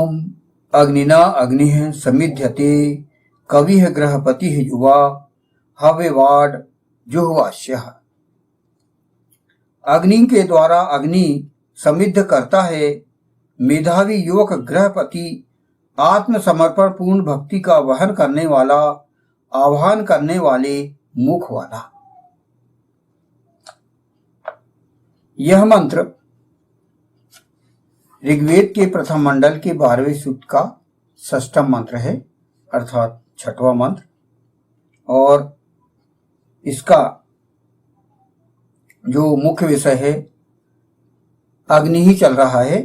ओम अग्निना अग्निः समिध्यते कविः गृहपतिः युवा हव्यवाड जुह्वास्यः। अग्नि के द्वारा अग्नि समिद्ध करता है, मेधावी युवक गृहपति आत्मसमर्पण पूर्ण भक्ति का वहन करने वाला, आह्वान करने वाले मुख वाला। यह मंत्र ऋग्वेद के प्रथम मंडल के 12वें सूक्त का 6वां मंत्र है, अर्थात 6वां मंत्र, और इसका जो मुख्य विषय है अग्नि ही चल रहा है।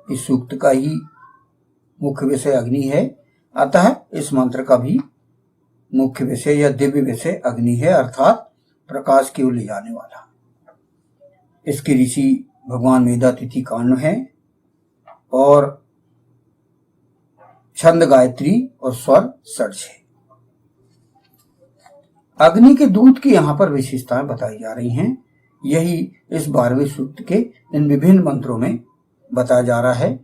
इस सूक्त का ही मुख्य विषय अग्नि है, अतः इस मंत्र का भी मुख्य विषय या दिव्य विषय अग्नि है, अर्थात प्रकाश की ओर ले जाने वाला। इसके ऋषि भगवान मेधातिथि कान्व है और छंद गायत्री और स्वर षड्ज है। अग्नि के दूत की यहाँ पर विशेषताएं बताई जा रही हैं। यही इस 12वें सूक्त के इन विभिन्न मंत्रों में बताया जा रहा है।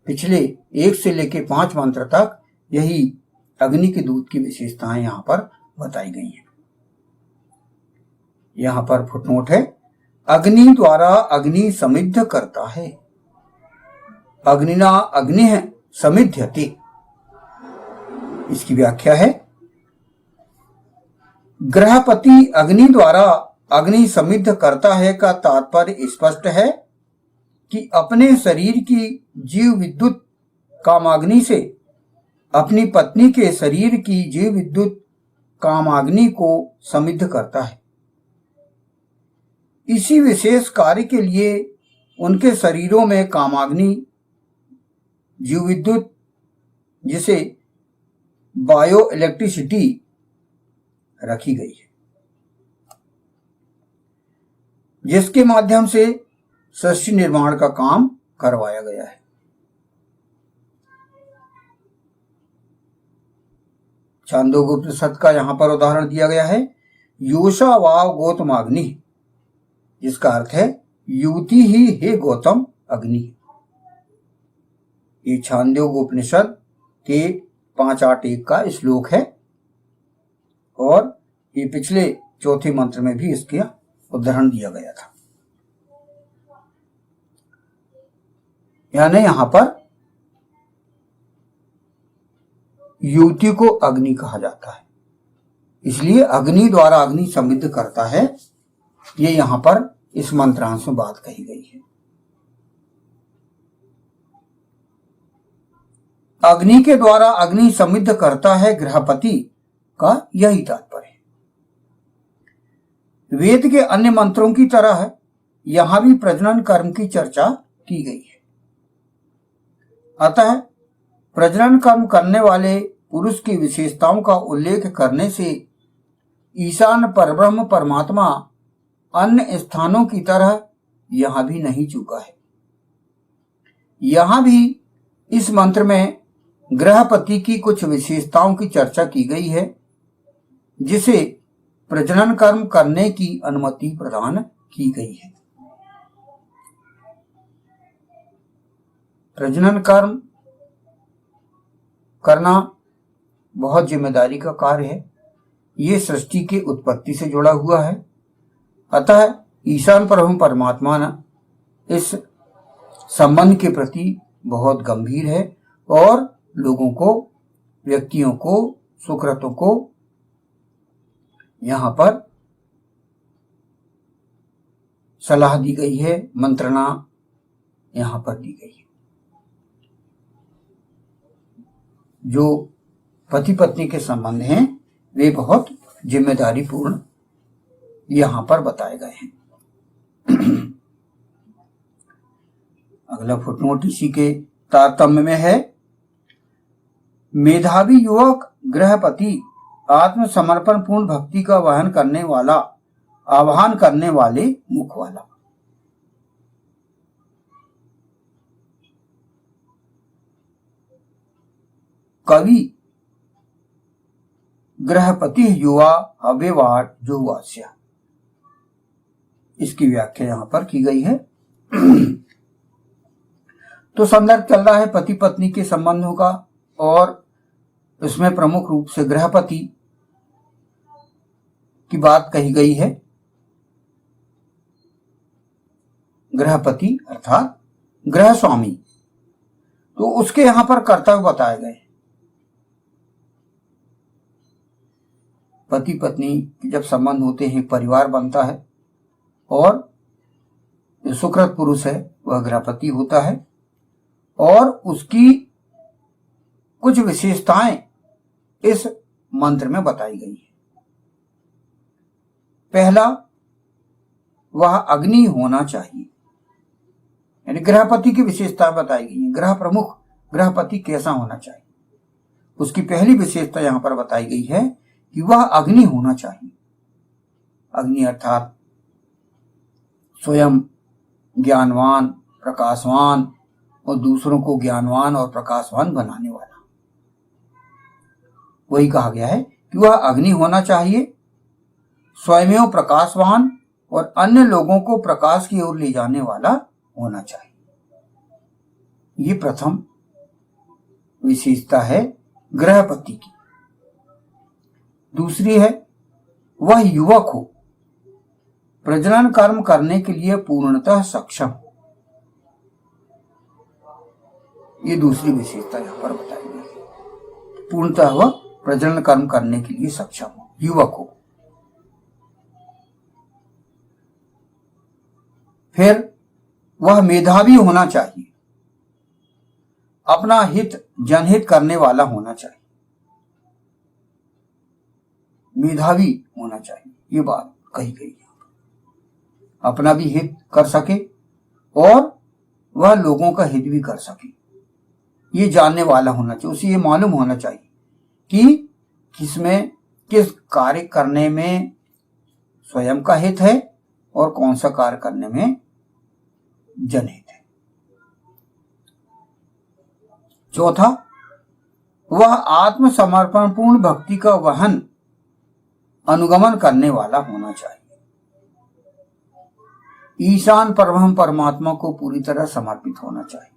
पिछले 1 से लेकर 5 मंत्र तक यही अग्नि के दूत की विशेषताएं यहाँ पर बताई गई हैं। यहाँ पर फुटनोट है, अग्नि द्वारा अग्नि समिद्ध करता है। अग्निना अग्निः समिध्यते, इसकी व्याख्या है, गृहपति अग्नि द्वारा अग्नि समिद्ध करता है का तात्पर्य स्पष्ट है कि अपने शरीर की जीव विद्युत कामाग्नि से अपनी पत्नी के शरीर की जीव विद्युत कामाग्नि को समिद्ध करता है। इसी विशेष कार्य के लिए उनके शरीरों में कामाग्नि जीव विद्युत, जिसे बायो इलेक्ट्रिसिटी, रखी गई है, जिसके माध्यम से सृष्टि निर्माण का काम करवाया गया है। छांदोग्योपनिषद का यहां पर उदाहरण दिया गया है, योषा वाव गौतमाग्नि, जिसका अर्थ है युति ही हे गौतम अग्नि। ये छांदोग्योपनिषद के 5.8.1 का श्लोक है और ये पिछले 4थे मंत्र में भी इसका उदाहरण दिया गया था। यानी यहां पर युति को अग्नि कहा जाता है, इसलिए अग्नि द्वारा अग्नि समिद्ध करता है। ये यहां पर इस मंत्रांश में बात कही गई है। अग्नि के द्वारा अग्नि समिद्ध करता है गृहपति का यही तात्पर्य है। वेद के अन्य मंत्रों की तरह यहां भी प्रजनन कर्म की चर्चा की गई है। अतः प्रजनन कर्म करने वाले पुरुष की विशेषताओं का उल्लेख करने से ईशान परब्रह्म परमात्मा अन्य स्थानों की तरह यहां भी नहीं चूका है। यहां भी इस मंत्र में गृहपति की कुछ विशेषताओं की चर्चा की गई है, जिसे प्रजनन कर्म करने की अनुमति प्रदान की गई है। प्रजनन कर्म करना बहुत जिम्मेदारी का कार्य है। ये सृष्टि के उत्पत्ति से जुड़ा हुआ है। अतः ईशान परमात्मा इस संबंध के प्रति बहुत गंभीर है और लोगों को, व्यक्तियों को, सुकृतों को यहां पर सलाह दी गई है, मंत्रणा यहां पर दी गई है। जो पति पत्नी के संबंध हैं वे बहुत जिम्मेदारी पूर्ण यहां पर बताए गए हैं। अगला फुटनोट इसी के तारतम्य में है, मेधावी युवक गृहपति आत्मसमर्पण पूर्ण भक्ति का वहन करने वाला, आह्वान करने वाले मुख वाला। कवि गृहपति युवा अव्यवाड जुह्वास्य, इसकी व्याख्या यहां पर की गई है। तो संदर्भ चल रहा है पति पत्नी के संबंधों का, और इसमें प्रमुख रूप से गृहपति की बात कही गई है। गृहपति अर्थात गृह स्वामी, तो उसके यहां पर कर्तव्य बताए गए। पति पत्नी के जब संबंध होते हैं परिवार बनता है, और जो सुकृत पुरुष है वह गृहपति होता है, और उसकी कुछ विशेषताएं इस मंत्र में बताई गई है। पहला, वह अग्नि होना चाहिए, यानी गृहपति की विशेषता बताई गई है। गृह प्रमुख गृहपति कैसा होना चाहिए, उसकी पहली विशेषता यहां पर बताई गई है कि वह अग्नि होना चाहिए। अग्नि अर्थात स्वयं ज्ञानवान, प्रकाशवान और दूसरों को ज्ञानवान और प्रकाशवान बनाने वाला, वही कहा गया है कि वह अग्नि होना चाहिए। स्वयं प्रकाशवान और अन्य लोगों को प्रकाश की ओर ले जाने वाला होना चाहिए। ये प्रथम विशेषता है गृहपति की। दूसरी है, वह युवक हो, प्रजनन कर्म करने के लिए पूर्णतः सक्षम। ये दूसरी विशेषता यहां पर बताई गई है। पूर्णतः वह प्रजनन कर्म करने के लिए सक्षम हो, युवक हो। फिर वह मेधावी होना चाहिए, अपना हित जनहित करने वाला होना चाहिए। मेधावी होना चाहिए, ये बात कही गई है। अपना भी हित कर सके और वह लोगों का हित भी कर सके, ये जानने वाला होना चाहिए। उसे ये मालूम होना चाहिए कि किसमें किस कार्य करने में स्वयं का हित है और कौन सा कार्य करने में जनहित है। चौथा, वह आत्मसमर्पण पूर्ण भक्ति का वहन अनुगमन करने वाला होना चाहिए। ईशान परब्रह्म परमात्मा को पूरी तरह समर्पित होना चाहिए।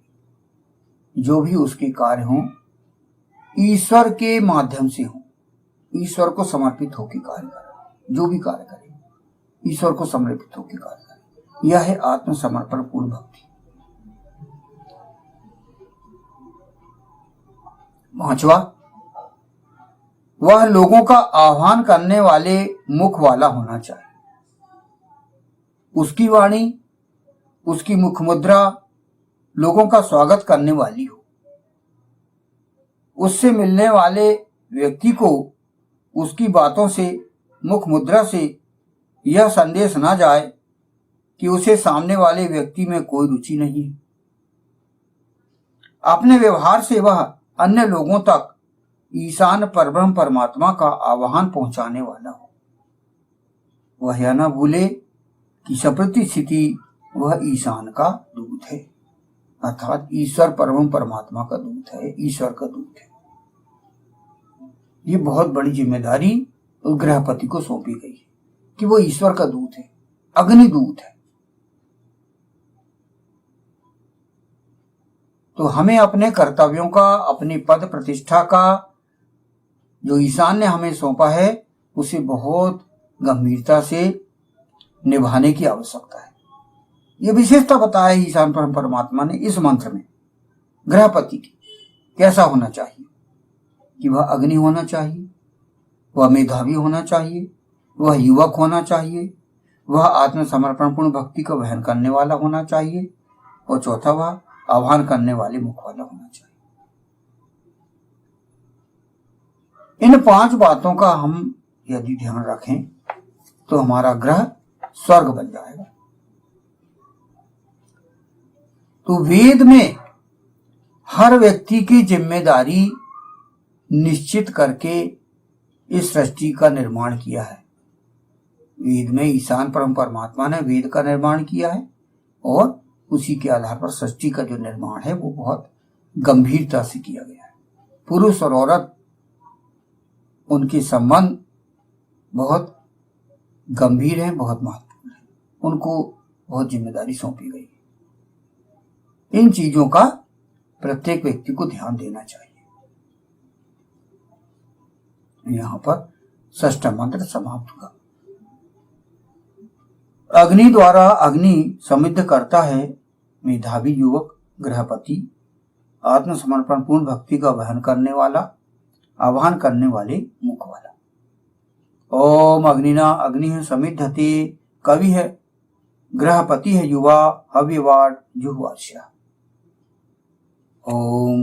जो भी उसके कार्य हों ईश्वर के माध्यम से हो, ईश्वर को समर्पित होकर कार्य करे। जो भी कार्य करे ईश्वर को समर्पित होकर कार्य करे, यह है आत्मसमर्पण पूर्ण भक्ति। पांचवा, वह लोगों का आह्वान करने वाले मुख वाला होना चाहिए। उसकी वाणी, उसकी मुख मुद्रा लोगों का स्वागत करने वाली हो। उससे मिलने वाले व्यक्ति को उसकी बातों से, मुख मुद्रा से यह संदेश ना जाए कि उसे सामने वाले व्यक्ति में कोई रुचि नहीं है। अपने व्यवहार से वह अन्य लोगों तक ईशान परब्रह्म परमात्मा का आह्वान पहुंचाने वाला हो। वह यह न भूले कि सप्रति स्थिति वह ईशान का दूत है, अर्थात ईश्वर परब्रह्म परमात्मा का दूत है, ईश्वर का दूत है। ये बहुत बड़ी जिम्मेदारी उस गृहपति को सौंपी गई है कि वो ईश्वर का दूत है, अग्निदूत है। तो हमें अपने कर्तव्यों का, अपनी पद प्रतिष्ठा का जो ईशान ने हमें सौंपा है उसे बहुत गंभीरता से निभाने की आवश्यकता है। यह विशेषता बताया ईशान परमात्मा ने इस मंत्र में गृहपति की कैसा होना चाहिए कि वह अग्नि होना चाहिए, वह मेधावी होना चाहिए, वह युवक होना चाहिए, वह आत्मसमर्पण पूर्ण भक्ति का वहन करने वाला होना चाहिए, और चौथा, वह आह्वान करने वाले मुख वाला होना चाहिए। इन 5 बातों का हम यदि ध्यान रखें तो हमारा ग्रह स्वर्ग बन जाएगा। तो वेद में हर व्यक्ति की जिम्मेदारी निश्चित करके इस सृष्टि का निर्माण किया है। वेद में ईशान परम परमात्मा ने वेद का निर्माण किया है, और उसी के आधार पर सृष्टि का जो निर्माण है वो बहुत गंभीरता से किया गया है। पुरुष और औरत, उनके संबंध बहुत गंभीर है, बहुत महत्वपूर्ण है, उनको बहुत जिम्मेदारी सौंपी गई है। इन चीजों का प्रत्येक व्यक्ति को ध्यान देना चाहिए। यहाँ पर षष्ठ मंत्र समाप्त हुआ। अग्नि द्वारा अग्नि समृद्ध करता है मेधावी युवक, गृहपति, आत्मसमर्पण पूर्ण भक्ति का वहन करने वाला, आह्वान करने वाले मुख वाला। ओम अग्निना अग्नि समिद्धते, कवि है, गृहपति है युवा, हव्यवाड जुह्वास्या। ओम